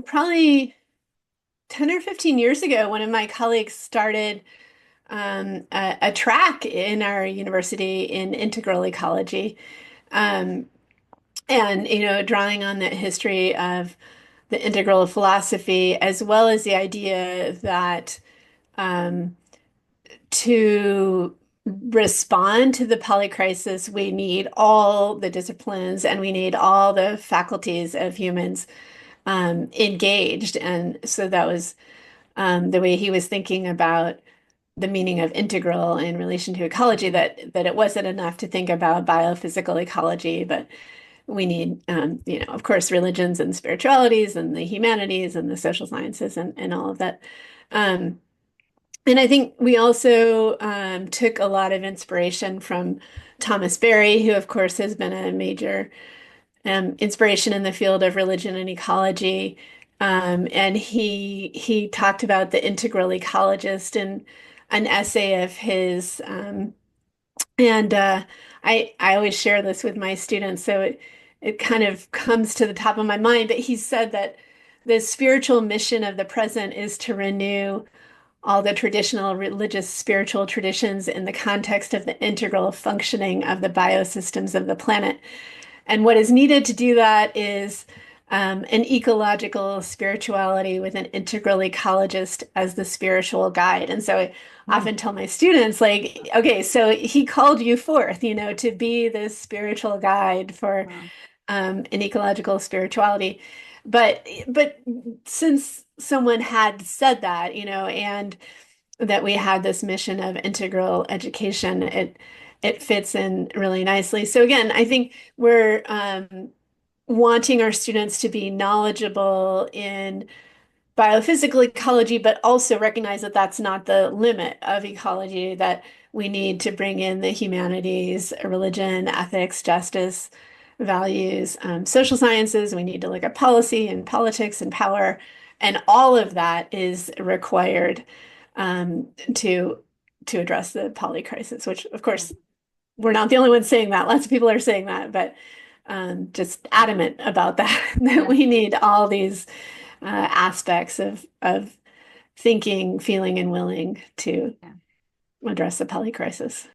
probably 10 or 15 years ago, one of my colleagues started a track in our university in integral ecology. Um, and, drawing on that history of the integral philosophy, as well as the idea that um, to respond to the polycrisis, we need all the disciplines and we need all the faculties of humans engaged. And so that was the way he was thinking about the meaning of integral in relation to ecology, that it wasn't enough to think about biophysical ecology, but we need, of course, religions and spiritualities and the humanities and the social sciences and all of that. Um, and I think we also took a lot of inspiration from Thomas Berry, who, of course, has been a major inspiration in the field of religion and ecology. And he talked about the integral ecologist in an essay of his. And I always share this with my students, so it kind of comes to the top of my mind. But he said that the spiritual mission of the present is to renew all the traditional religious spiritual traditions in the context of the integral functioning of the biosystems of the planet. And what is needed to do that is an ecological spirituality with an integral ecologist as the spiritual guide. And so I Mm. often tell my students, like, okay, so he called you forth, to be this spiritual guide for Wow. an ecological spirituality. But since someone had said that, and that we had this mission of integral education, it fits in really nicely. So again, I think we're wanting our students to be knowledgeable in biophysical ecology, but also recognize that that's not the limit of ecology, that we need to bring in the humanities, religion, ethics, justice, values, social sciences. We need to look at policy and politics and power. And all of that is required to address the poly crisis, which of Yeah. course we're not the only ones saying that. Lots of people are saying that, but just adamant about that, that Yeah. we need all these aspects of thinking, feeling, and willing to Yeah. address the poly crisis.